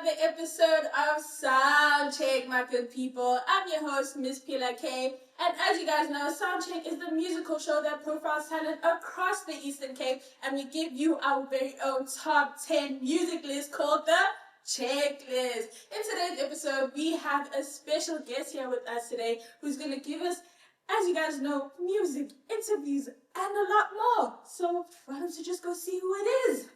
another episode of Soundcheck, my good people. I'm your host, Miss Pila K. And as you guys know, Soundcheck is the musical show that profiles talent across the Eastern Cape. And we give you our very own top 10 music list called the Checklist. In today's episode, we have a special guest here with us today who's going to give us, as you guys know, music, interviews, and a lot more. So why don't you just go see who it is?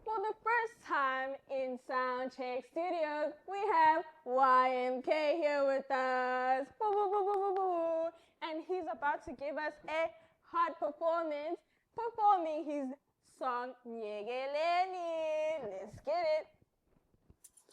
For the first time in Soundcheck Studios, we have YMK here with us. Boo, boo, boo, boo, boo, boo. And he's about to give us a hot performance, performing his song, Nyegeleni. Let's get it.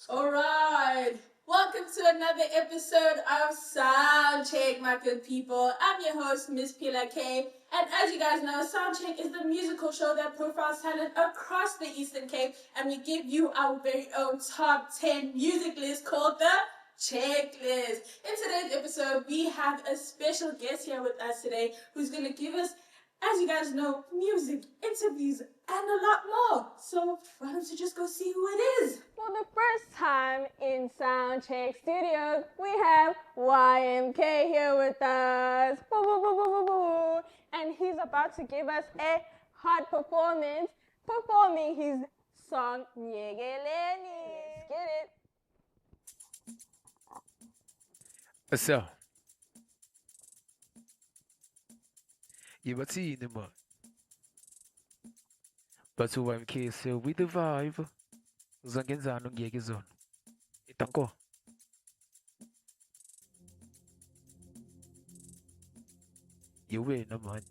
All right. Welcome to another episode of Soundcheck, my good people. I'm your host, Miss Pila K. And as you guys know, Soundcheck is the musical show that profiles talent across the Eastern Cape. And we give you our very own top 10 music list called the Checklist. In today's episode, we have a special guest here with us today who's going to give us, as you guys know, music, interviews, and a lot more. So why don't you just go see who it is? For the first time in Soundcheck Studios, we have YMK here with us. Boo, boo, boo, boo, boo, boo. And he's about to give us a hot performance, performing his song, Nyegeleni. Let's get it. What's up? Yibathini man. But YMK so we the vibe. Uzangenzana ungiyeke izona. Itanko. You win man.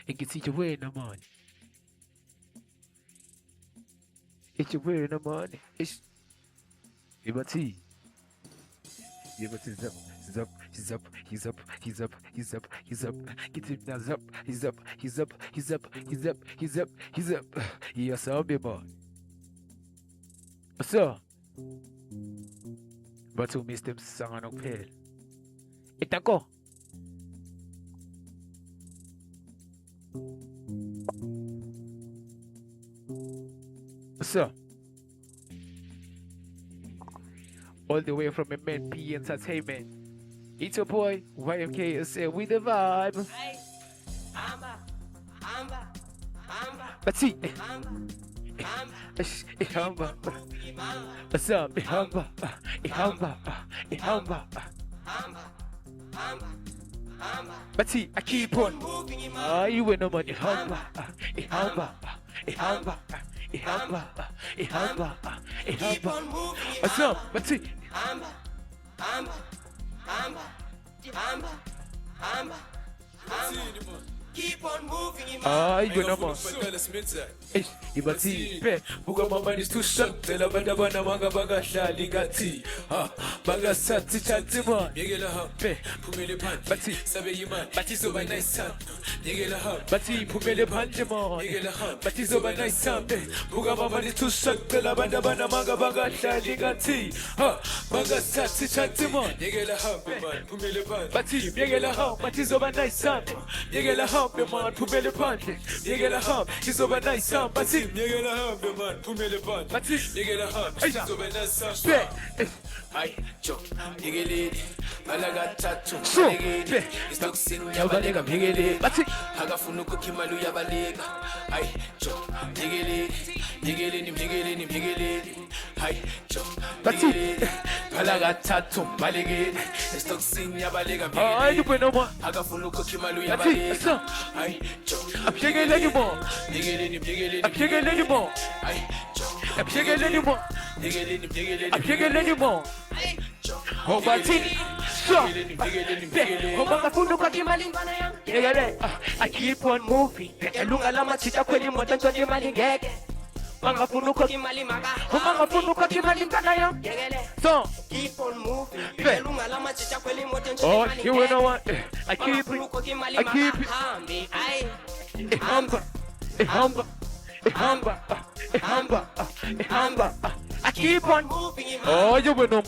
Ngithi you win man. It's your win man. It's Yibathi. Yibathi is up. He's up. Get him now, he's up. Yes, I'll be boy. So, but who missed them song on pale? Itako. So, all the way from MNP Entertainment. It's your boy, YMK, is with the vibe. Let's see. What's up? Let's see, I keep on. You win no money. What's up? Let's see. Keep on moving in you know more. Ibathi pe buka mama is too short tell abanda bana manga bangahlali ngathi banga sathi chathi man yekela ha pe phumele phandle bathi sabe imali bathi soba nice time yekela ha bathi phumele phandle man yekela ha bathi soba nice time buka mama is too short tell abanda bana manga bangahlali ngathi banga sathi chathi man yekela ha man phumele phandle bathi yekela ha bathi soba nice time yekela ha man phumele phandle yekela ha isoba nice time bathi yekela ha man phumele phandle bathi yekela ha isoba nice time ay jo yekeleni balakathathu yekeleni istoksini yabaleka yekeleni bathi akafuna ukukha imali uyabaleka ay jo yekeleni ay jo bathi balakathathu balekeni istoksini yabaleka ay you no more akafuna ukukha imali uyabaleka ay jo yekeleni mo yekeleni mo ay jo yekeleni mo yekeleni mo oh bathi so ngafuna ukukha imali yekele I keep on moving elunga lamathita kweli moto ntoni imali ngeke mangafuna ukukha imali mangafuna ukukha imali ngana yam so keep on moving elunga lamathita kweli moto ntoni oh imali you know what I keep I keep on moving oh you know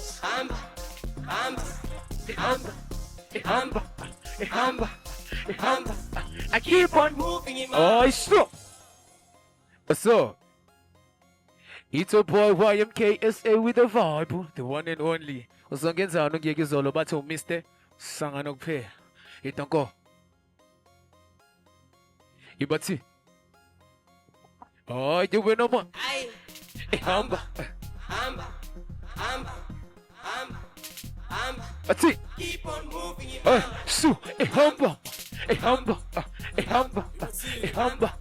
I keep on moving oh it's true So, it's a boy YMKSA with a vibe, the one and only. Uzongenzani ngiyeke izolo bathi umiste sanga nokuphela. Itanko. Ibathi. Oh, you win no more. Ay, Hamba. hamba, hamba, hamba, hamba. Ati. Keep on moving it. Su, hamba. Hamba. Hamba. Hamba.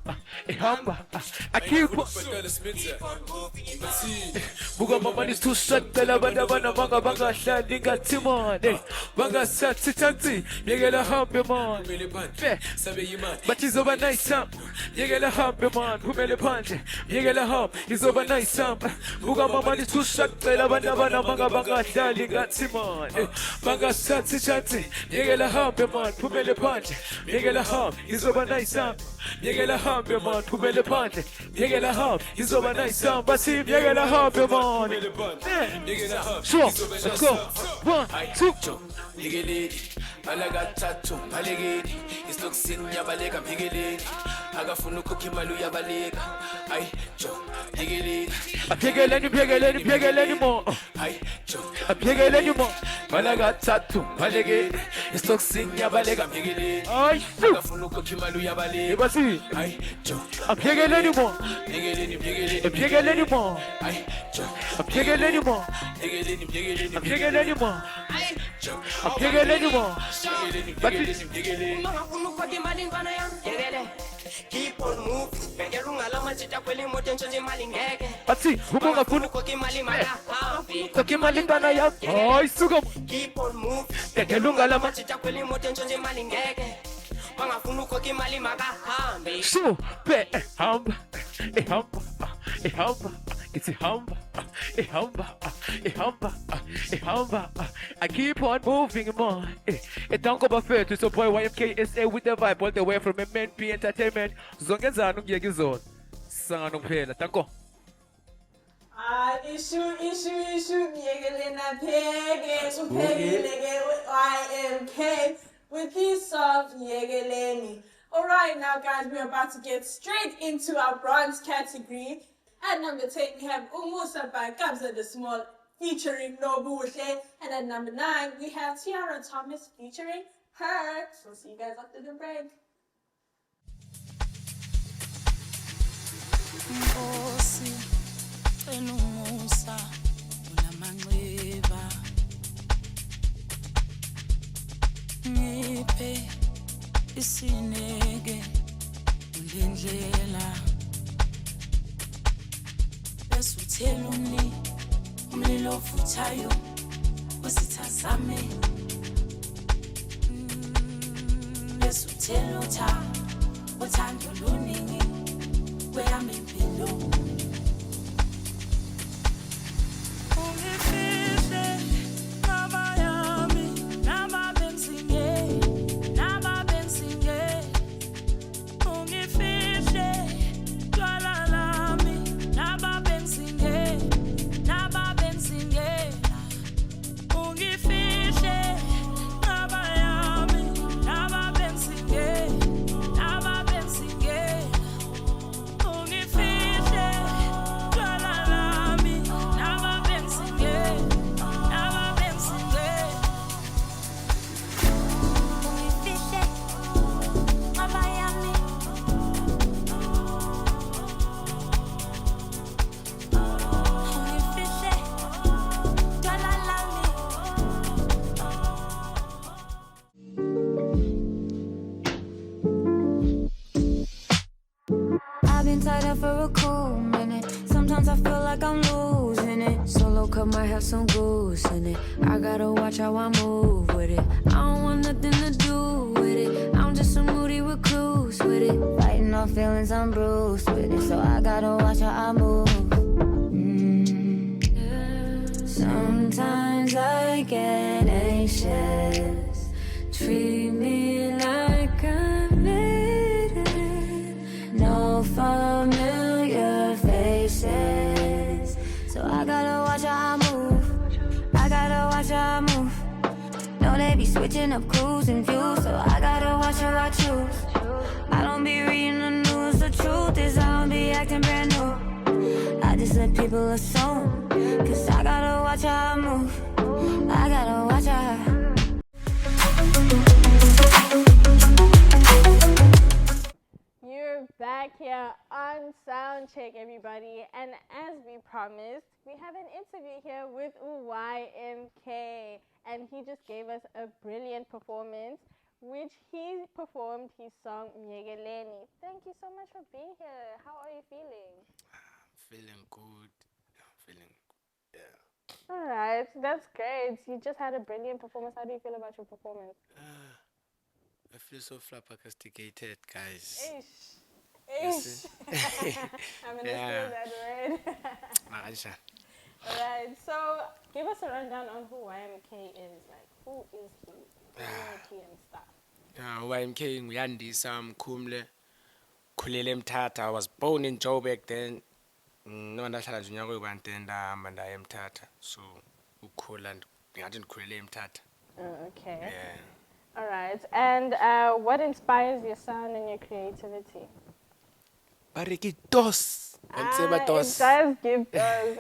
Hamba. I keep on. Buga mama is too shut the banda banga shadi gatimon. Banga sati tanti. Yegela hambe man. But he's over nice sam. Yegela hambe man. Humele panje. Yegela ham. He's over nice sam. Buga mama is too shut the banda banga shadi gatimon. Banga sati tanti. Yegela hambe man. Humele panje. Yegela ham. He's over nice sam. Yegela hambe man. Humele panje. Yegela ham. He's over nice sam. Basim yegela hambe man. Sure, let's go. 1, 2. Nigeleni, alagatatu, malegeni. Isloksin yabaleka migeleni. Agafunu kukimalu yabaleka. Ay, jo, nigeleni. Piegeleni mo. Ay, jo, Piegeleni mo. alagatatu, malegeni. Isloksin yabaleka migeleni. Ay, su. Agafunu kukimalu yabaleka. Ibasi. Ay, jo, Piegeleni mo. nigeleni. Piegeleni mo. Ay, jo, Piegeleni mo. nigeleni. Piegeleni mo. Ay, Jo, Piegeleni mo. nigeleni. ungafuna ukufaka imali mfana yami. Yekele. Keep on moving. Bengela ungalama jita kweli moto nje imali ngeke. Ati, humunga funu. Ukufaka imali makahambi. Tokimalingana ya. Ay, suga. Keep on moving. Tekelunga lama. Majita kweli moto nje imali ngeke. Bangafuna ukufaka imali makahambi. Su, pe, hamba. Hamba. Hamba. It's a hamba. Hamba. I keep on moving on. Don't go buffet to support YMKSA with the vibe all the way from MNP Entertainment. Zongenzani ngiyeke izolo. Sanga nokuphela. Tanko. Issue, Miegelina Pege, Upegilege with YMK with his song Miegeleni. Alright, now guys, we're about to get straight into our bronze category. At number 10, we have Umusa by Kabza the Small featuring Nobuhle. And at number 9, we have Tiara Thomas featuring her. So see you guys after the break. Nkosi cela umusa unamanxeba ngiphe isineke ulendlela besuthela umlilo ofuthayo usithazame besuthela uthando luningi kweyami impilo ungifihle mama yami nama bensinge ungifihle twala lami nama bensinge ungifihle mama yami nama bensinge I've been tied up for a cool minute. Sometimes I feel like I'm losing it. Solo cup might have some goose in it. I gotta watch how I move with it. I don't want nothing to do with it. I'm just a moody recluse with it. Fighting off feelings, I'm bruised with it. So I gotta watch how I move. Sometimes I get anxious. Treat me like a maiden. No familiar faces. So I gotta watch how I move. I gotta watch how I move. No, they be switching up cruising views. So I gotta watch how I choose. I don't be reading the news. The truth is I don't be acting brand new. that people assume. Cause I gotta watch how I move. I gotta watch how You're back here on Soundcheck, everybody. And as we promised, we have an interview here with YMK. And he just gave us a brilliant performance, which he performed his song Myekeleni. Thank you so much for being here. How are you feeling? Feeling good. All right, that's great. You just had a brilliant performance. How do you feel about your performance? I feel so flabbergasticated, guys. Ish. I'm going to Yeah. say that word. Marisha. All right, so give us a rundown on who YMK is. Like, who is he? YMK and stuff. YMK nguyandisa Mkhumle. Khulele eMthatha. I was born in Joburg then. No ndahlala nje unyaka oyi-1 then ndahamba ndaya eMthatha. So ukukhula ngathi ndikhulele eMthatha. Oh, okay. Yeah. All right, and what inspires your sound and your creativity? Bareki dos. Emtseba It dos. does give those.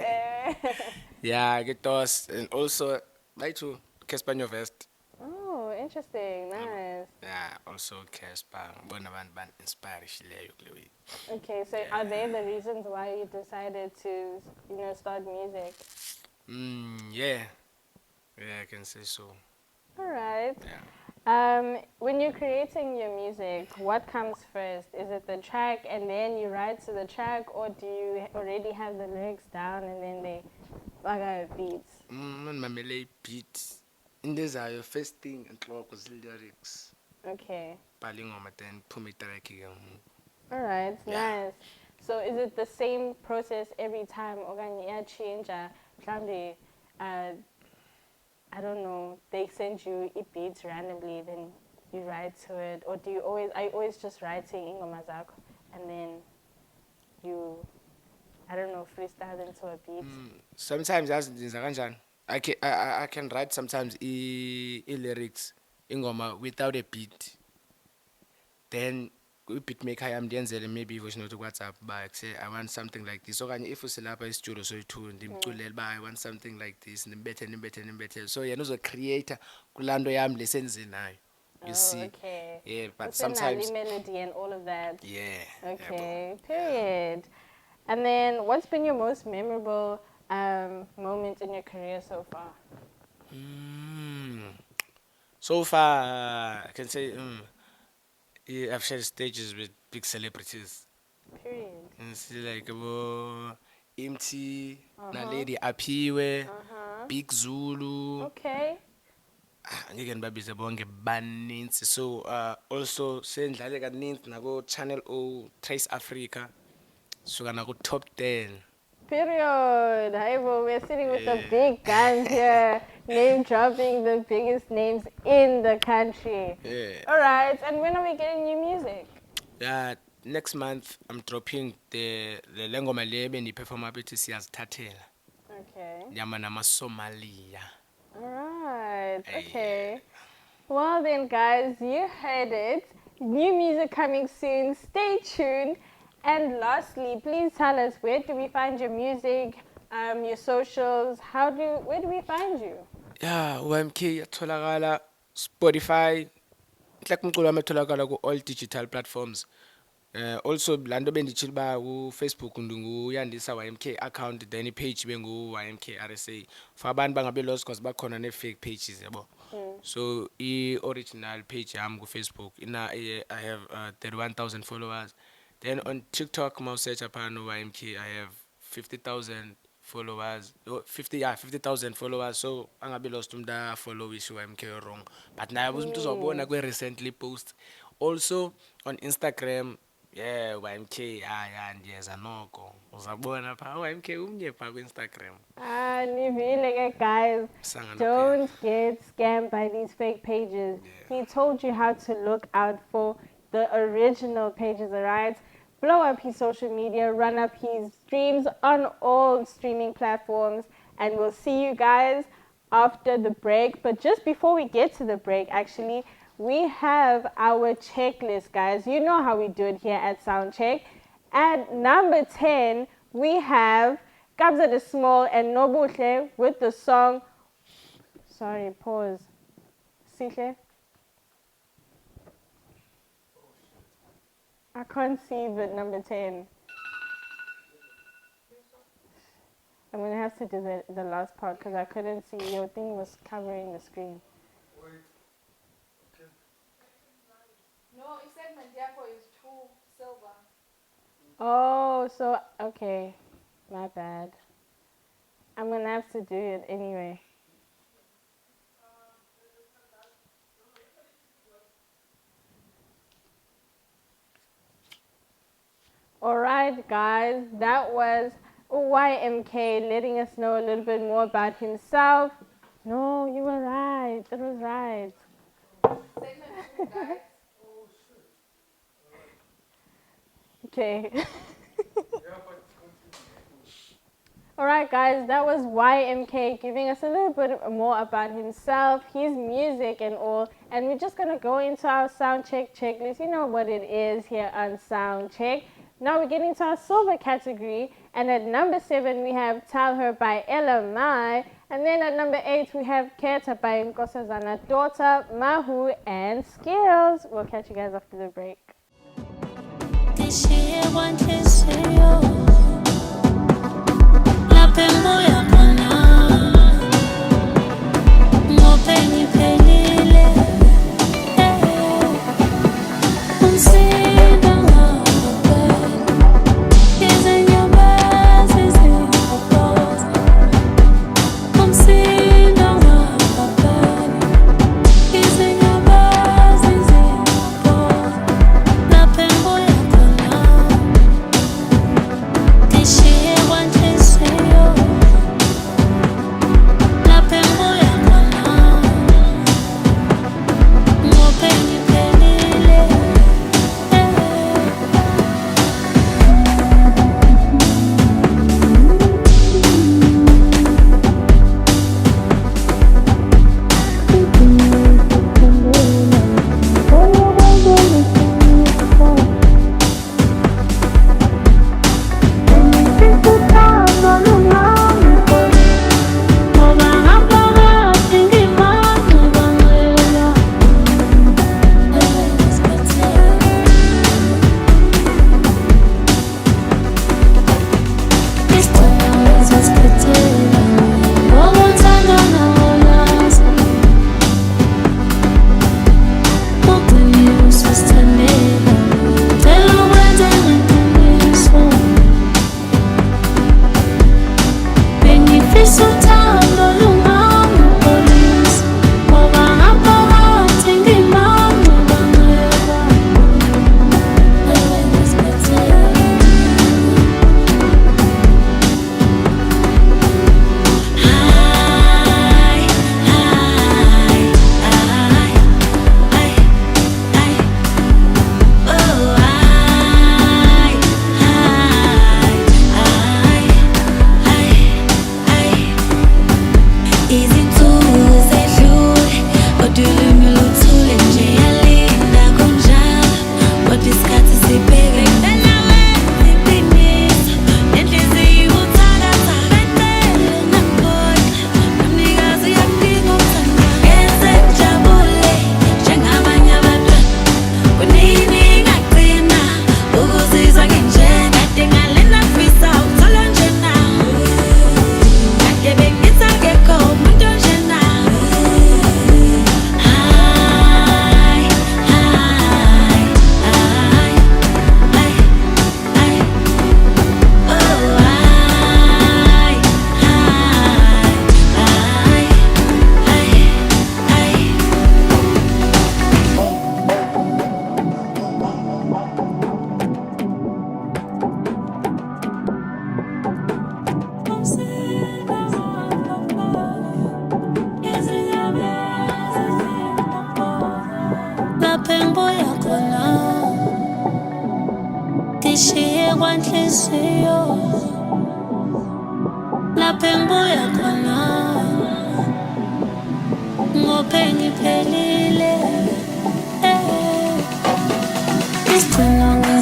Yeah, get dos. And also to Casper Nyovest. Oh, interesting. Nice. Yeah, also Casper. Ngibona abantu ban-inspire ishileyo kule week. Okay, so are they the reasons why you decided to, start music? Yeah. Yeah, I can say so. All right. Yeah. When you're creating your music, what comes first? Is it the track and then you write to the track, or do you already have the lyrics down and then they baga beats? Mamele beat. Indezayo first thing enhloko lyrics. Okay. Bhala ingoma then phuma itrack ke. All right, Yeah. nice. So is it the same process every time, okanye iyachinja? Mhlambe, I don't know, they send you beats randomly, then you write to it, or are you always just writing ingoma zakho and then you, I don't know, freestyle into a beat? Sometimes yazinza kanjani. I can write sometimes lyrics ingoma without a beat. Then beat maker yami ndiyenzele maybe voice note WhatsApp ba say I want something like this. Okanye if uselapha e-studio soyi-2 ndimculela ba I want something like this, nimbethe. So yena uzo creator kulando yami lesenze nayo. You see? Okay. Yeah, but Usenalo sometimes melody and all of that. yeah. Okay, period. And then what's been your most memorable moment in your career so far? So far, I can say I've shared stages with big celebrities. Period. And see like MT, Naledi Apiwe, Big Zulu. Okay. Ngeke ngibabize bonke baninzi. So also sendlale kaninzi nako Channel O, Trace Africa. Suka nako Top 10. Period. Hi, bro. We're sitting with the big guns here, name dropping the biggest names in the country. Yeah. All right. And when are we getting new music? Next month I'm dropping the lengoma le bendiperforma bethi siyazithathela. Okay. Yama namaSomalia. All right. Okay. Well then, guys, you heard it. New music coming soon. Stay tuned. And lastly, please tell us, where do we find your music, your socials? Where do we find you? Yeah, YMK yatholakala Spotify. Like umculo wami yatholakala ku all digital platforms. Also lando bendichila ba ku Facebook ndinguyandisa YMK account, then page bengu YMK RSA. For abantu bangabe lost cause bakhona ne fake pages yabo. So original page yami ku Facebook I have 31,000 followers. Then on TikTok, my search upon YMK, I have 50,000 followers. 50,000 followers. So I'm gonna be lost to follow YMK wrong. But now I was recently post. Also on Instagram, yeah, YMK, and yes, I know. Uzabona pa YMK umnye pa ku Instagram. Nivile, guys, don't get scammed by these fake pages. Yeah. He told you how to look out for the original pages, alright? Blow up his social media, run up his streams on all streaming platforms, and we'll see you guys after the break. But just before we get to the break, actually, we have our checklist, guys. You know how we do it here at Soundcheck. At number 10, we have Kabza De Small and Nobuhle with the song. Sorry, pause. Sihle? I can't see the number 10. I'm going to have to do the last part because I couldn't see. Your thing was covering the screen. No, it said Mandiako is too silver. Oh, so, okay. My bad. I'm going to have to do it anyway. Alright guys, that was YMK letting us know a little bit more about himself. No, you were right. That was right. Okay. Alright guys, that was YMK giving us a little bit more about himself, his music and all. And we're just going to go into our sound check checklist. You know what it is here on Sound Check. Now we're getting to our silver category, and at number 7 we have Tell Her by LMI, and then at number 8 we have Keta by Nkosazana Daughter, Mahu, and Skills. We'll catch you guys after the break.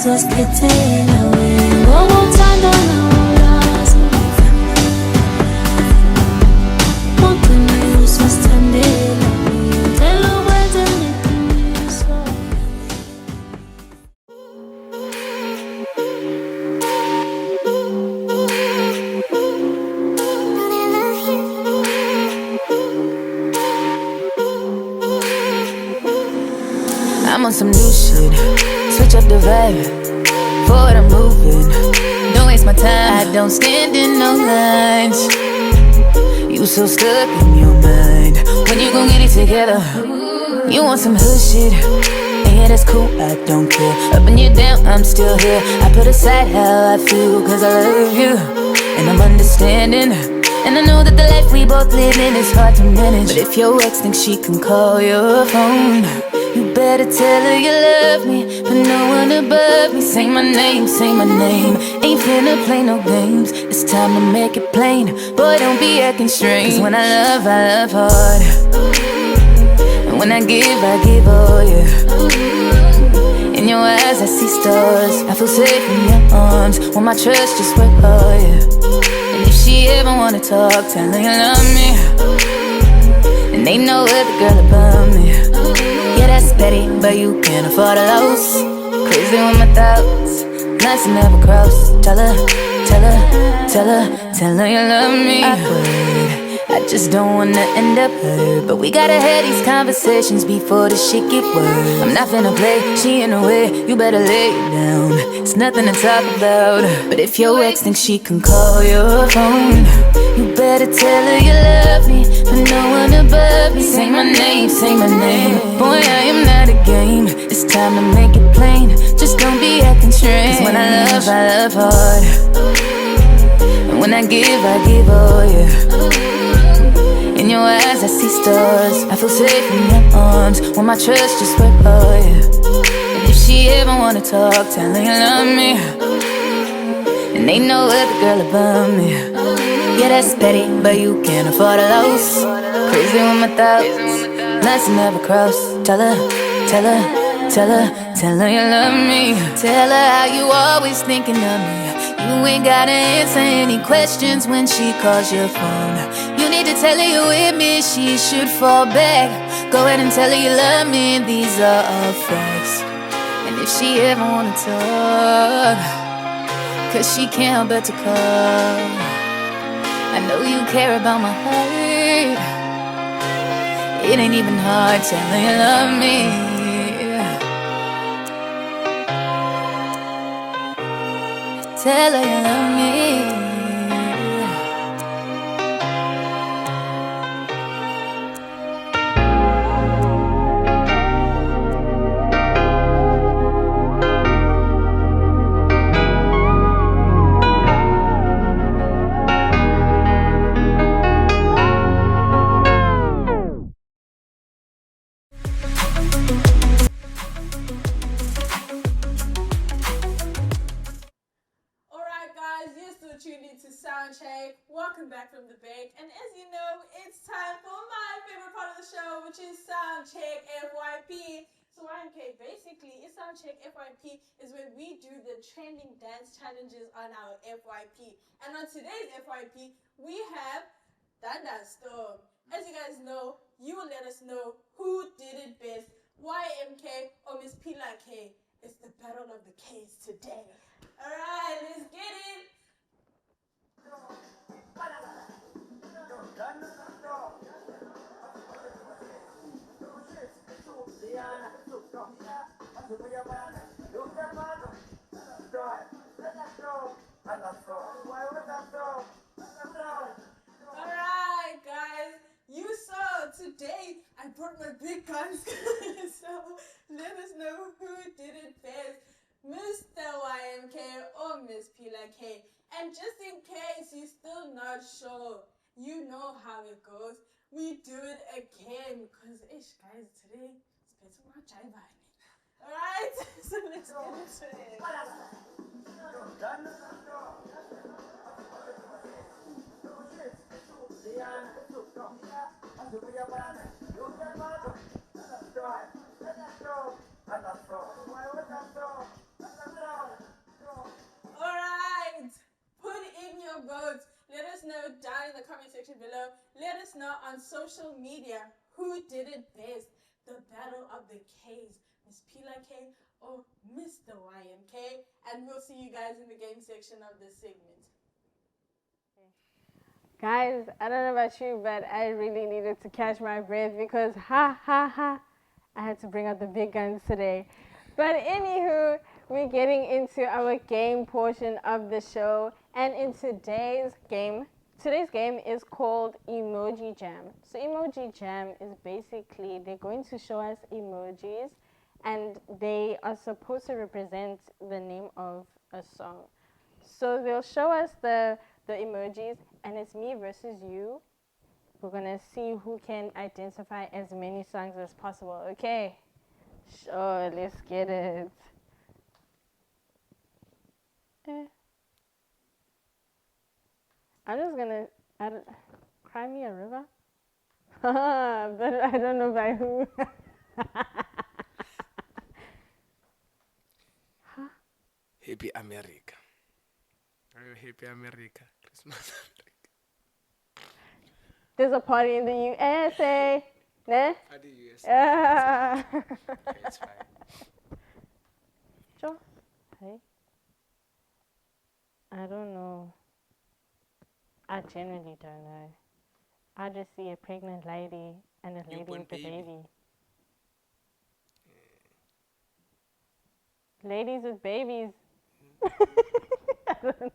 Uzoskhethela wena ngokuthanda nawulazi want some new shit. Switch up the vibe. Forward I'm moving. Don't waste my time. I don't stand in no lines. You so stuck in your mind. When you gon' get it together? You want some hood shit. And yeah, that's cool, I don't care. Up and you down, I'm still here. I put aside how I feel, cause I love you. And I'm understanding. And I know that the life we both live in is hard to manage. But if your ex thinks she can call your phone, you better tell her you love me, but no one above me. Say my name, say my name. Ain't finna play no games. It's time to make it plain. Boy, don't be acting strange. Cause when I love hard. And when I give all, yeah. In your eyes I see stars. I feel safe in your arms. When my trust just went all, yeah. And if she ever wanna talk, tell her you love me. And ain't no other girl above me. Yeah, that's petty, but you can't afford a loss. Crazy with my thoughts, nights I never cross. Tell her you love me. I just don't wanna end up hurt. But we gotta have these conversations before the shit get worse. I'm not finna play, she in the way, you better lay it down. It's nothing to talk about. But if your ex thinks she can call your phone, you better tell her you love me, but no one above me. Say my name, say my name. Boy, I am not a game. It's time to make it plain. Just don't be acting strange. 'Cause when I love hard. And when I give all, yeah. In your eyes I see stars. I feel safe in your arms. When my trust just went oh, yeah. And if she ever wanna talk, tell her you love me. And ain't no other girl above me. Yeah, that's petty, but you can't afford a loss. Crazy with my thoughts, nights I never cross. Tell her you love me. Tell her how you always thinking of me. You ain't gotta answer any questions when she calls your phone. You need to tell her you're with me, she should fall back. Go ahead and tell her you love me, these are all facts. And if she ever wanna talk, cause she can't help but to call. I know you care about my heart. It ain't even hard, tell her you love me. Tell her you love me. Soundcheck. Welcome back from the break. And as you know, it's time for my favorite part of the show, which is Soundcheck FYP. So YMK, basically, Soundcheck FYP is when we do the trending dance challenges on our FYP. And on today's FYP, we have Thunderstorm. As you guys know, you will let us know who did it best, YMK or Miss Pila K. It's the battle of the K's today. Alright, let's get it. Alright guys, you saw today I brought my big guns. So let us know who did it best, Mr. YMK or Miss Pila K. And just in case you're still not sure, you know how it goes. We do it again because, guys, today it's better not jive. Alright, so let's get into it. Alright, put in your votes. Let us know down in the comment section below. Let us know on social media who did it best. The battle of the K's, Miss Pila K or Mr. YMK. And we'll see you guys in the game section of this segment. Guys, I don't know about you, but I really needed to catch my breath because, I had to bring out the big guns today. But anywho, we're getting into our game portion of the show. And in today's game is called Emoji Jam. So Emoji Jam is basically, they're going to show us emojis and they are supposed to represent the name of a song. So they'll show us the emojis and it's me versus you. We're gonna see who can identify as many songs as possible, okay? Sure, let's get it. I'm just gonna Cry Me a River? But I don't know by who. Happy America. Happy America. Christmas. There's a party in the USA. Ne? Party USA. Yeah. Okay, it's fine. Sure. Hey. I don't know. I genuinely don't know. I just see a pregnant lady and a lady Newborn with a baby. baby. Ladies with babies. I don't know.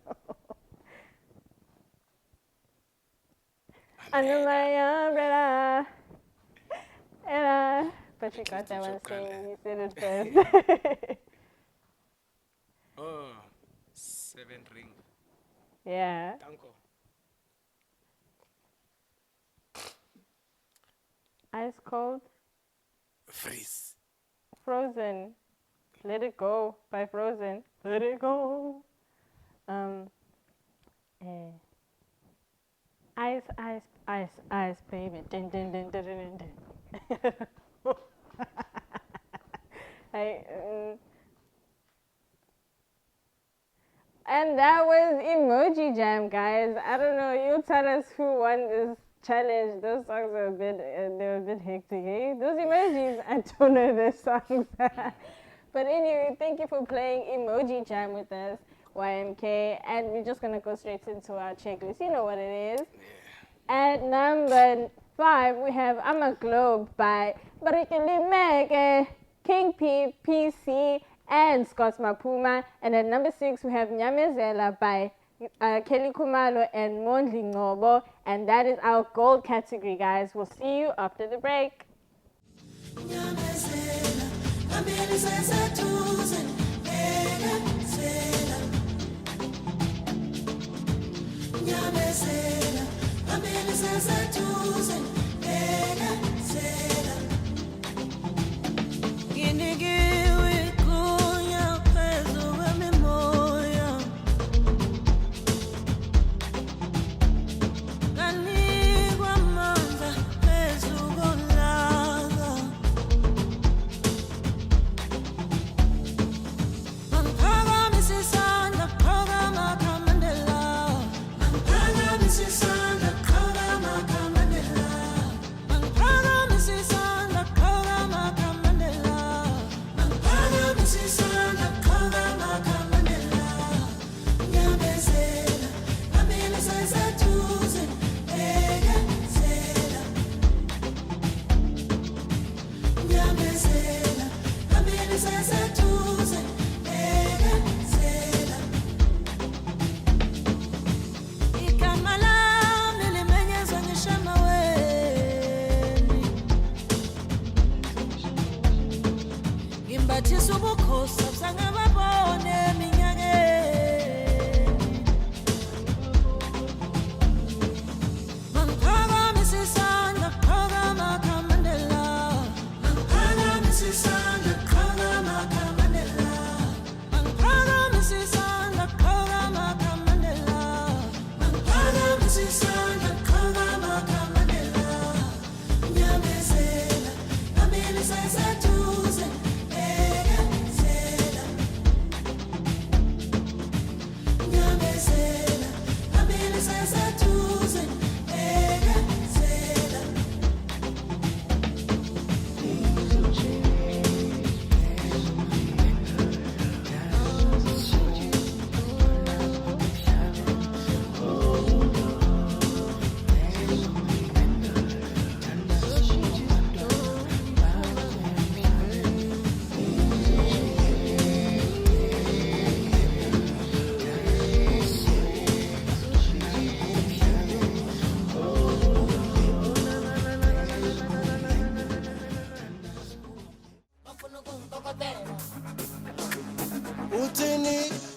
Under my umbrella. But you got that one saying you said it first. Oh, 7 ring. Yeah. Tanko. Ice Cold. Freeze. Frozen. Let It Go by Frozen. Let It Go. Ice, ice, ice, ice, baby. Dun, dun, dun, dun, dun, dun. And that was Emoji Jam, guys. I don't know. You tell us who won this challenge. Those songs are they're a bit hectic, eh? Those emojis, I don't know those songs. But anyway, thank you for playing Emoji Jam with us, YMK. And we're just gonna go straight into our checklist. You know what it is. At number 5, we have I'm a Globe by Barikili Meg, King P, PC, and Scott Mapuma. And at number 6, we have Nyamezela by Kelly Kumalo and Mondli Ngobo. And that is our gold category, guys. We'll see you after the break. Phakathi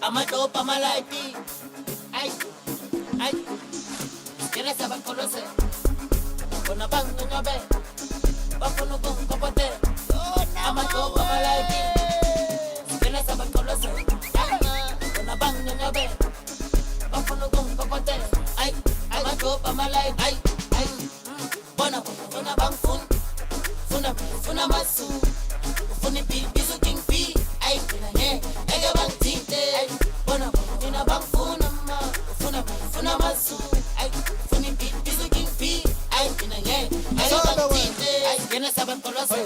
amadopa amalaiti ay ay kena saban kolose bona bangangabe bafuna ukungipopote amadopa amalaiti kena saban kolose bona bangangabe bafuna ukungipopote ay amadopa amalaiti ay ay bona bangfuna funa masu ufuna ibizo king p ay kena ege bangtite bona bangfuna funa masu ay ufuna ibizo king p ay kena ege bangtite ay kena saban kolose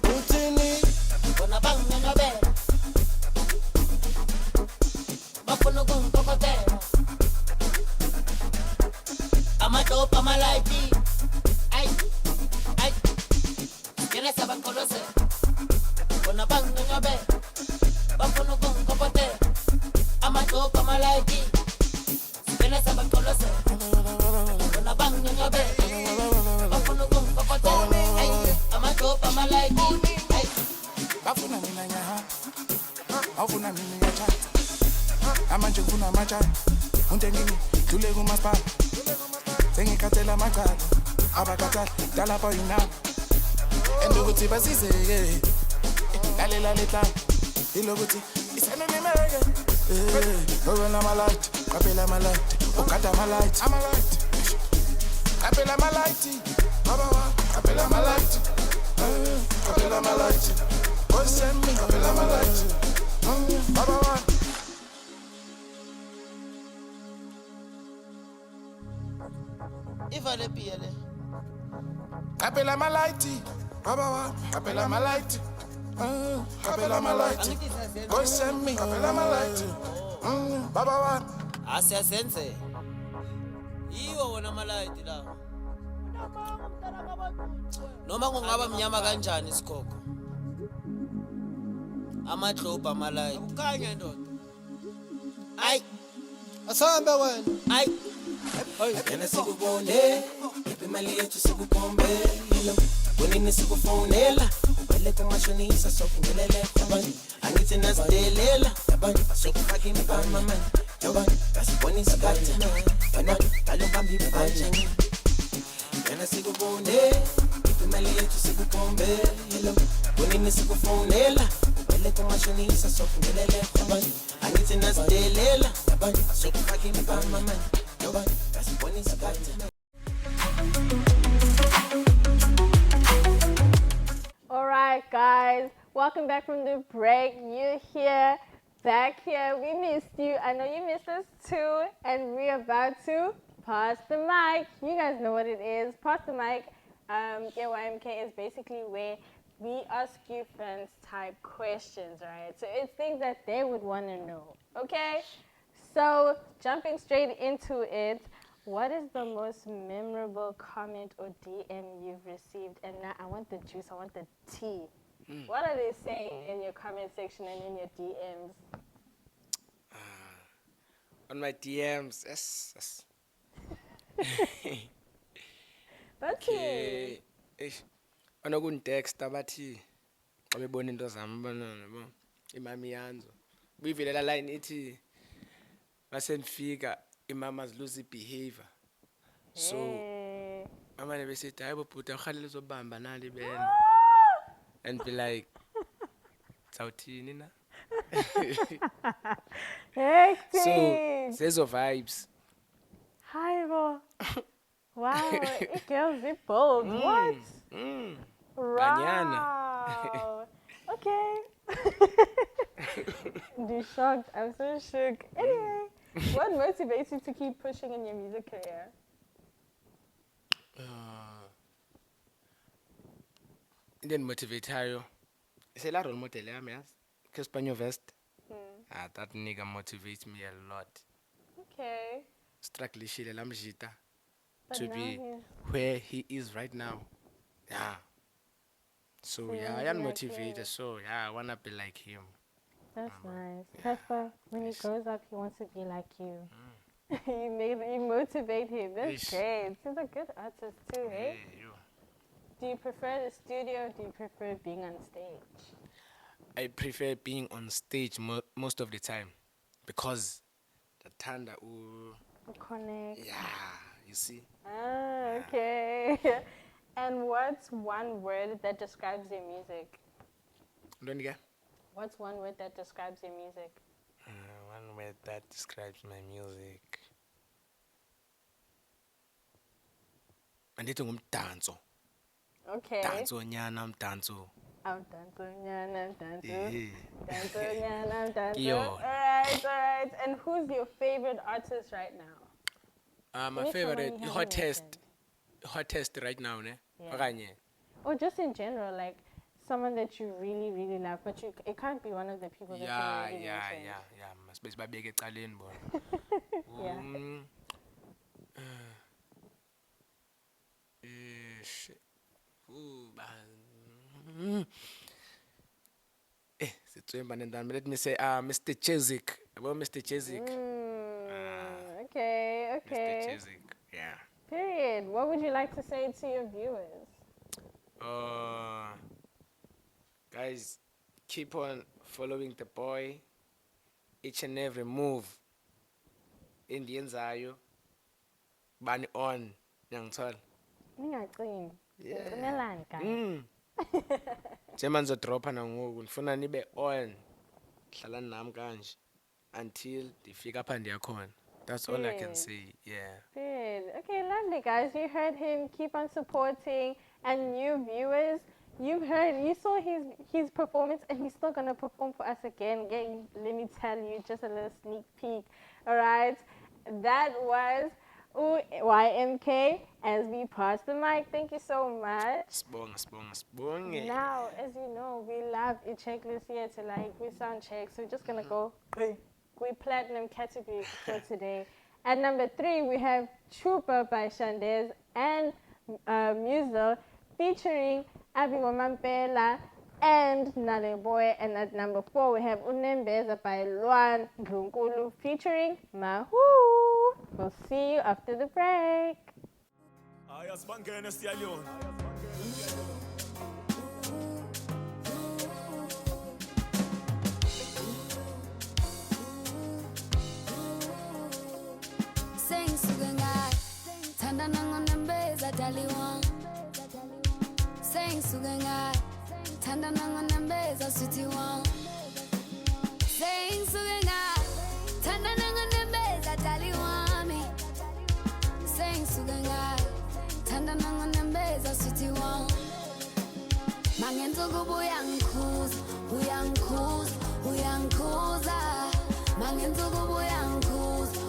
utini bona bangangabe bafuna ukungipopote amadopa amalaiti ay ay kena saban kolose bona bangangabe bafuna ukungipopote amadopa amalaiti kena saban kolose bona bangangabe bafuna ukungipopote ay amadopa amalaiti ay bafuna mina nyaha awufuna mina ngiyachata amanje ngifuna amajani untengini dlule kumasipala sengikhathela amacala abakhathali dalapha yinabo endukuthi basizeke lalela letlala ilokuthi isenelimeke ngobela amalayithi qaphela amalayithi ugada amalayithi qaphela amalayithi babawa qaphela amalayithi qaphela amalayithi osemi qaphela amalayithi babawa ivale piyele qaphela amalayithi babawa qaphela amalayithi qaphela amalayithi osemi qaphela amalayithi babawa asiyasenze yiwo wona amalayithi lawo noma kungaba mnyama kanjani isikhokho amadlobe amalayithi ukukhanya ndoda ay asambe wena ay Kena sikubone, ipi mali yetu sikukombela Bonini sikufonela, ubele kumashonisa sokungelele Yabani, angithi nazidelela Yabani, sokufaki mipama mani Yabani, kasiboni sikati Yabani, kalubambi banje Kena sikubone, ipi mali yetu sikukombela Bonini sikufonela, ubele kumashonisa sokungelele Yabani, angithi nazidelela Yabani, sokufaki mipama mani Yabani, kasiboni sikati Alright guys, welcome back from the break. You're here, back here. We missed you. I know you missed us too. And we're about to pass the mic. You guys know what it is. Pass the mic. YMK is basically where we ask you friends type questions, right? So it's things that they would want to know, okay? So jumping straight into it, what is the most memorable comment or DM you've received? And now I want the juice, I want the tea. What are they saying in your comment section and in your DMs? On my DMs, yes. That's it. Anokuntext abathi xa bebona into zami yabo imami yanzo uyivelela line ithi masendifika imamas lose behavior so amane besithi hayi bobhuti awuhalele uzobamba nali bena and be like sawuthini na Hectic. so zezo vibes Hi, Bo. Wow, it girls be bold. What? Banyana. Wow. Okay. You're shocked. I'm so shook. Anyway, what motivates you to keep pushing in your music career? Then motivatayo c'est la role model yami yazi Kespanyo Vest. That nigga motivates me a lot. Okay. Struggle shile lamjita But to now be he's- where he is right now. Yeah. So So you yeah, I wanna am be like motivated. him. So yeah, I wanna be like him. That's nice. Pepper, when he grows up, he wants to be like you. You motivate him. That's Ish. great. He's a good artist too, eh? Yeah, you. Do you prefer the studio or do you prefer being on stage? I prefer being on stage most of the time because the thunder. Connect. Yeah, you see. Ah, okay. And what's one word that describes your music? Don't you? What's one word that describes your music? One word that describes my music. Andithi ngumdanso. Okay. Danso nyana mdanso. I'm danso, nyana, I'm danso. Yeah. Danso, nyana, I'm danso. Yo. Alright. And who's your favorite artist right now? My Give me someone favorite, you haven't hottest right now, ne? Yeah. Okanye? Or just in general, like someone that you really, really love, but it can't be one of the people that you already mentioned. Yeah. Masibese babeke ecaleni bona. Yeah. Shit. Let me say, Mr. Chezik. About Mr. Chezik. Okay. Mr. Chezik, yeah. Period. What would you like to say to your viewers? Guys, keep on following the boy. Each and every move. Indienzayo. Bani on. Nyangthol. Ningacini. Simelani guys. Njengoba nizodropha nangoku ndifuna nibe on. Hlalani nami kanje until ndifika apha ndiya khona. That's all I can say. Yeah. Good. Okay, lovely guys. You heard him. Keep on supporting. And new viewers, you saw his performance, and he's still gonna perform for us again. Let me tell you, just a little sneak peek. All right, that was YMK. As we pass the mic, thank you so much. Sibonga. Now, as you know, we love a checklist here to we sound check. So we're just gonna go. We platinum category for today. At number 3, we have Trooper by Shandez and Muzel featuring Abiwa Mampela and Naleboy. And at number 4, we have Unembeza by Luan Ndlunkulu featuring Mahu. We'll see you after the break. Saying sugar, tanda nango nembeza sweetie one. Saying sugar, tanda nango nembeza dali wami. Saying sugar, tanda nango nembeza sweetie one. Mangenzo kubu uyankuza. Mangenzo kubu uyankuza.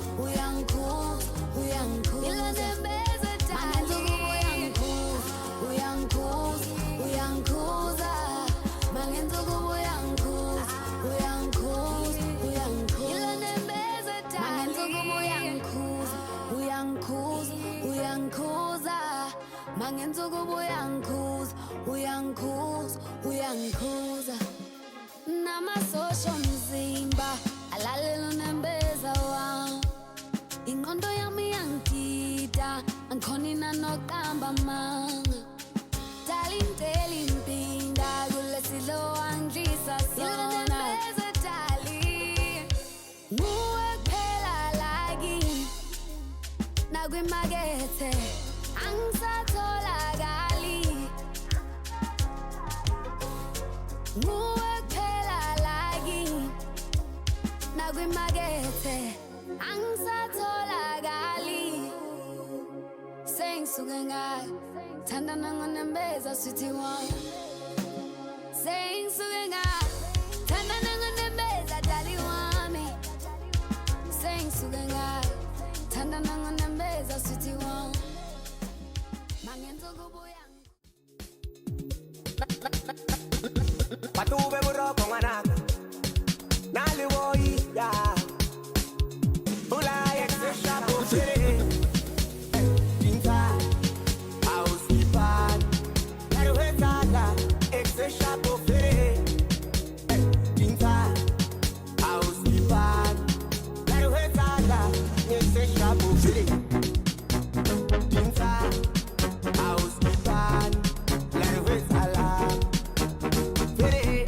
Ilo nembeza dali. Uyankuza, mangenzo kubu uyankuza. Ilo nembeza dali. Uyankuza, mangenzo kubu uyankuza. Namasosho mzimba, alalelo nembeza wang. Ingqondo yami yangita, angikhonina noqamba manga. Tali mpinda, kule sidlo angisa sona. Ilo nembeza dali, nguwe kuphela lagi. Nakwimakethe, angisatholakali. Nguwe kuphela lagi. Nakwimakethe, angisatholakali. Saying sugar, tanda nango nembeza sweetie one. Saying sugar, tanda nango nembeza dali wami. Saying sugar, tanda nango nembeza sweetie one. Mangenzo kubuya. Batube buroko mwanaka Naliwoyi ya Ula exesha bofere Tinta Auskipan Naruhetala exesha bofere Tinta Auskipan Naruhetala exesha bofere Tinta Auskipan Naruhetala Fere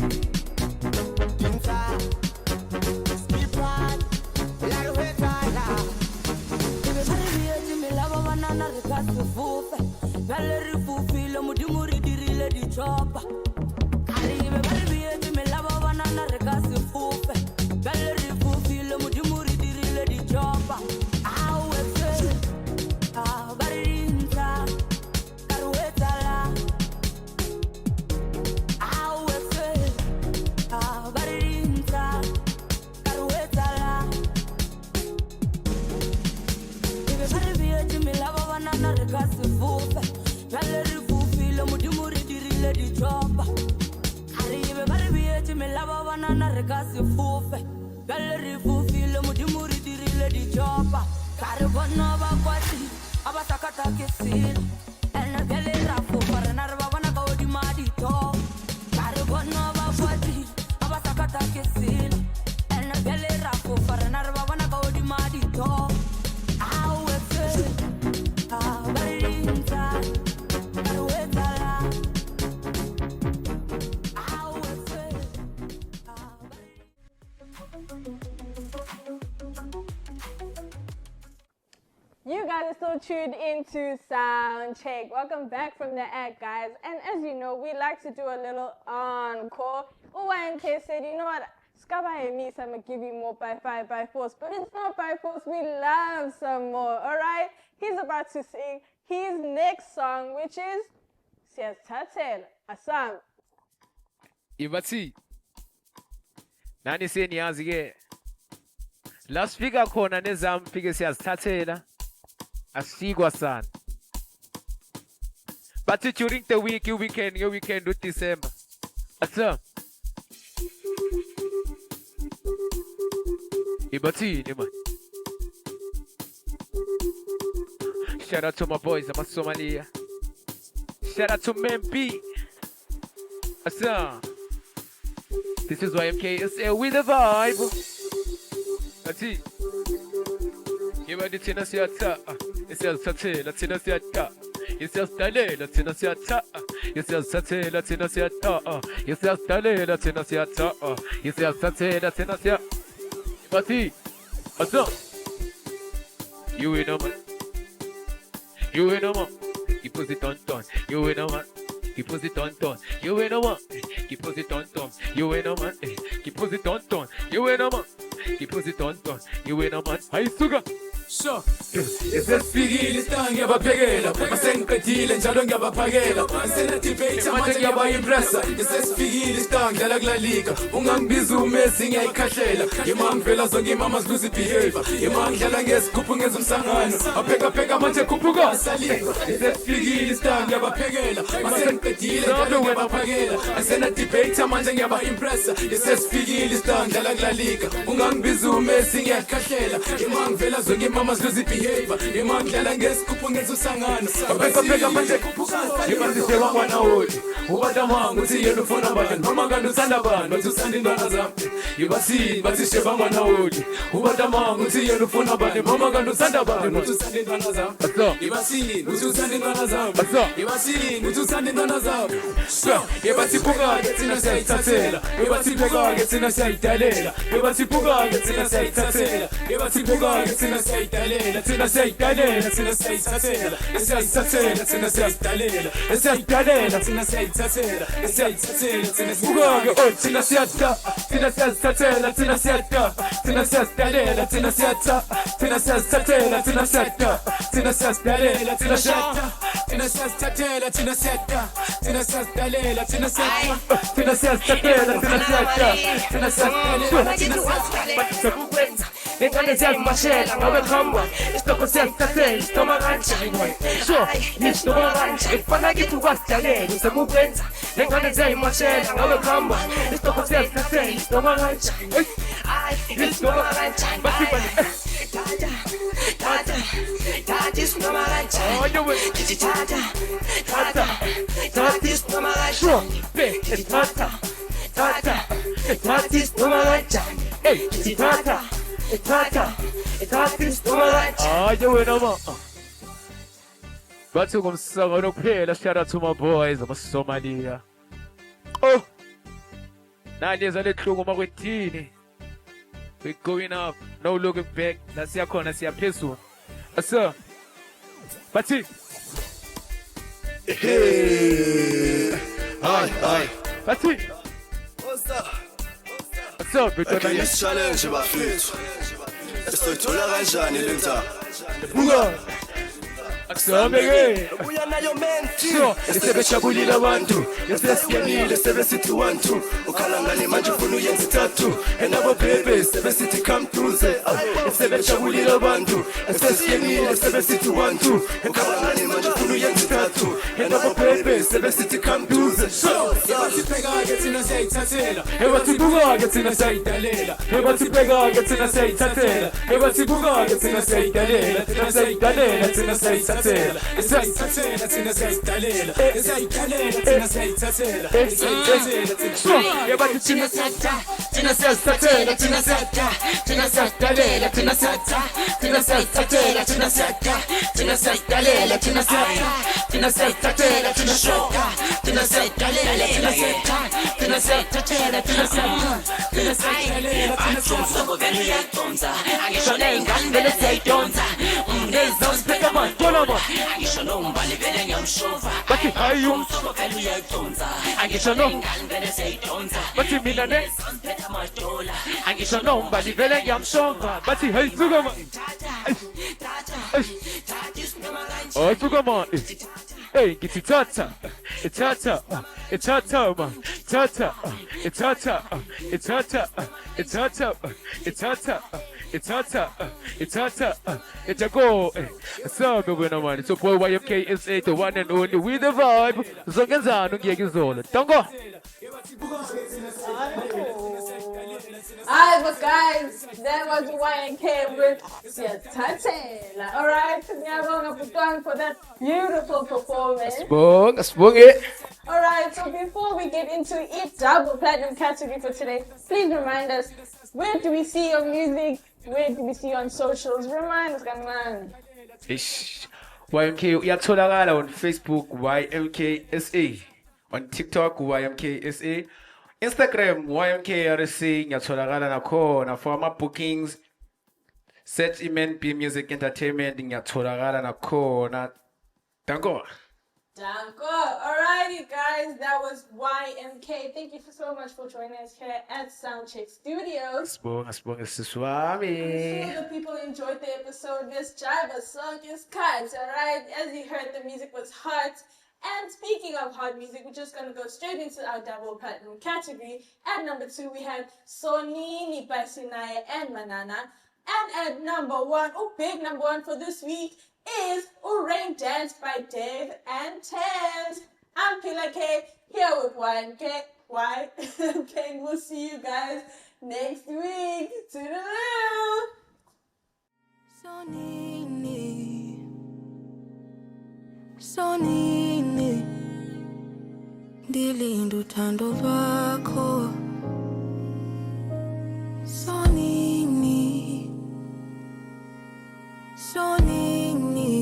ka se fofe bjale re fofile modimo re dirile ditšhopa kare ebe ba re beetse melaba banana re ka se fofe bjale re fofile modimo re dirile ditšhopa aoetse ba re dintsha ka re o etsala aoetse ba re dintsha ka re o etsala ebe ba re beetse melaba banana re ka se fofe bjale re fofile modimo re dirile ditšhopa kare ebe ba re beetse melaba banana re ka se fofe bjale re fofile modimo re dirile ditšhopa kare bona ba kwati a ba sakata ke selo ene bjale ra fofa rena re ba bona ka odima ditho kare bona ba kwati a ba sakata ke selo ene bjale ra fofa rena re ba bona ka odima ditho aoetse ba re dintsha ka re o etsala aoetse You guys are still tuned into Sound Check. Welcome back from the ad, guys. And as you know, we like to do a little encore. OYMK said, you know what, Skaba and me, I'm going to give you more by fire, by force. But it's not by force, we love some more, all right? He's about to sing his next song, which is Siyazithathela, a song. Ibathi. Nani seniyazi ke. Last fika khona nezami fike siyazithathela. Asikwa sana. But during the week, your weekend with December. Asa. Ibathi, man. Shout out to my boys, I'm a Somalia. Shout out to Mempi. Asa. This is YMK with the vibe. That's it. You ready to see a ta? It's a satin, let's see a ta. It's a stale, let's see a ta. It's a satin, let's see a ta. It's a stale, let's see a ta. It's a satin, let's see a. But see, you in a man. You in a man. He puts it on ton. You in a man. He puts it on ton. You in a man. He puts it on ton. You in a man. He puts it on ton. You in a man. He puts it on ton. You in a man. Hi, sugar. Sure. Esesifikile isitanga ngiyabaphekela masengiqedile njalo ngiyabaphakela asenadebate manje ngiyabayimpressa esesifikile isitanga ngidlala kulalika ungangibiza umesi ngiyayikhahlela yima ngivela zonke imama ziluze behavior yima ngidlala ngezikhuphu ngenza umsangano apheka manje khuphuka esesifikile isitanga ngiyabaphekela masengiqedile njalo ngiyabaphakela asenadebate manje ngiyabayimpressa esesifikile isitanga ngidlala kulalika ungangibiza umesi ngiyayikhahlela yima ngivela zonke imama ziluze behavior yima ngidlala ngezikhuphu ngenza umsangano apheka manje khuphuka yima ngidlala mwana wodi ubadama nguthi yena ufuna bani noma kanti usanda bani bathi usanda indwana zami yibathini bathi sheba mwana wodi ubadama nguthi yena ufuna bani noma kanti usanda bani bathi usanda indwana zami yibathini uthi usanda indwana zami yibathini uthi usanda indwana zami yebathi phuka ke thina siyayithathela yebathi phuka ke thina siyayidalela yebathi phuka ke thina siyayithathela yebathi phuka ke thina siyayidalela thina siyayidalela thina siyayithathela esiyayithathela thina siyayidalela esiyayithathela thina siyayithathela esiyayithathela thina siyayidalela thina siyatha thina siyazithathela thina siyatha thina siyazidalela thina siyatha thina siyazithathela thina siyatha thina siyazidalela thina siyatha thina siyazithathela thina siyatha thina siyazidalela thina siyatha thina siyazithathela thina siyatha thina siyazidalela thina siyatha Nengane ziyazimashela ngabe khamba isitoko siyazithathela isitoma kanjani sho nisitoma kanjani kufana kithi ukwasidalela usemukwenza nengane ziyayimashela ngabe khamba isitoko siyazithathela isitoma kanjani isitoma kanjani Tata isitoma kanjani kithi tata isitoma kanjani tata isitoma kanjani kithi tata Aye, wena ma. Bathi kumsangano kuphela, shout out to my boys, amaSomalia. Oh. Naleza lehlungu makwethini. We going up, no looking back. La siyakhona siyaphezulu. Asa. bathi Hayi bathi so betona Against challenge bafethu Esoyithola kanjani lenta buka akusabeke Ubuya nayo menti so Esebejabulile abantu Esesiyenile sebesithi 1 2 ukhala ngani manje ufuna uyenza 3 enabo bebe sebesithi come through Esebejabulile abantu Esesiyenile sebesithi 1 2 ukhala ngani manje ufuna uyenza 3 enabo bebe sebesithi come through Sibheka-ke thina siyayithathela ebathi buka-ke thina siyayidalela ebathi bheka-ke thina siyayithathela ebathi buka-ke thina siyayidalela thina siyayidalela thina siyayithathela Siyayithathela thina siyayidalela Siyayithathela thina siyayithathela Siyayithathela thina ebathi thina Thina siyazithathela, thina siyada, thina siyazidalela, thina siyada, thina siyazithathela, thina siyada, thina siyazidalela, thina siyada, thina siyazithathela, thina siyada, thina siyazidalela, thina siyada, thina siyazithathela, thina siyada, thina siyazidalela, thina Soko vele uyayidonsa angisho ney'ngane vele siyayidonsa ngezosiphethe amadolobha angisho nombali vele ngiyamshova bathi hayi Soko vele uyayidonsa angisho no ngane vele siyayidonsa bathi mina ne ngezosiphethe amadola angisho nombali vele ngiyamshonga bathi hayi sukama oh sukama hey ngithi thatha ithatha ithatha ma thatha ithatha ithatha ithatha ithatha ithatha ithatha itago sabe wena man so boy YMK SA the one and only with the vibe zongenzana ngiyeke izolo tongo Alright, but guys, that was YNK with Siyathathela. Alright, ngiyabonga Butwan for that beautiful performance. Sibonge it. Alright, so before we get into each double platinum category for today, please remind us, where do we see your music? Where do we see you on socials? Remind us, man. Ish. YMK uyatholakala on Facebook YMK SA, on TikTok YMK SA, Instagram YMKRC ngiyatholakala nakhona for ama bookings. Search Imen B Music Entertainment ngiyatholakala nakhona. Danko. Danko. Alrighty, guys, that was YMK. Thank you so much for joining us here at Soundcheck Studios. Sibonge siswami. I'm sure the people enjoyed the episode. This Jiva song is cut, alright? As you heard, the music was hot. And speaking of hot music, we're just gonna go straight into our double platinum category. At number 2, we have Sonini by Sinaya and Manana. And at number 1, big number 1 for this week is Rain Dance by Dave and Tans. I'm Pila K, here with YMK. We'll see you guys next week. Toodaloo! Sonini ndilinda uthando lwakho Sonini Sonini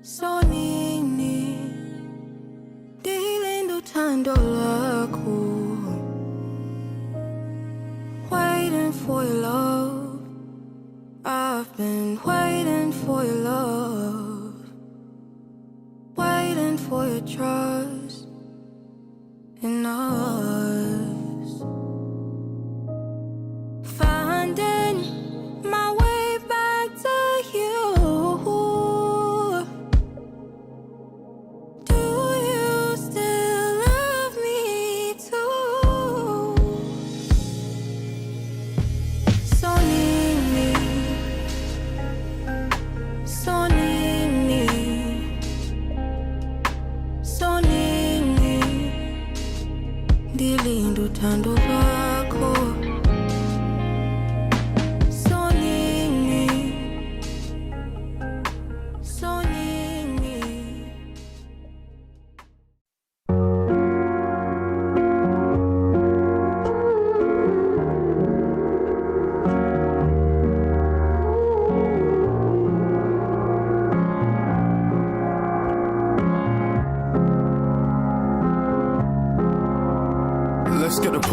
Sonini ndilinda uthando lwakho Waiting for your love I've been waiting for your love Waiting for your trust in us Finding my way back to you Do you still love me too? Sonini Sonini Sonini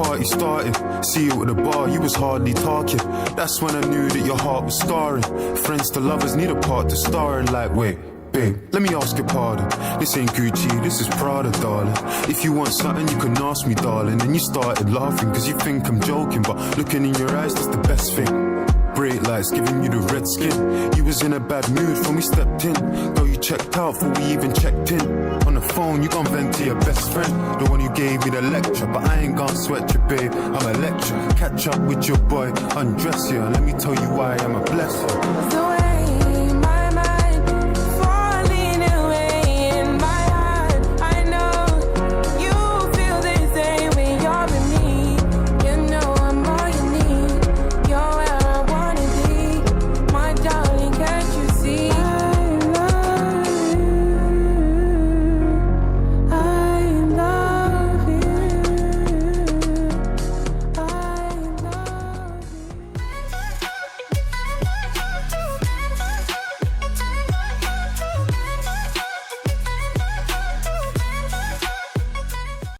party started. See you at the bar, you was hardly talking. That's when I knew that your heart was scarring. Friends to lovers need a part to star in. Like, wait, babe, let me ask your pardon. This ain't Gucci, this is Prada, darling. If you want something, you can ask me, darling. And you started laughing, cause you think I'm joking. But looking in your eyes, that's the best thing. Bright lights giving you the red skin. You was in a bad mood when we stepped in. Girl, you checked out before we even checked in. On the phone, you gon' vent to your best friend, the one who gave me the lecture. But I ain't gon' sweat you, babe, I'm a lecture. Catch up with your boy, undress you, and let me tell you why I'm a blessing.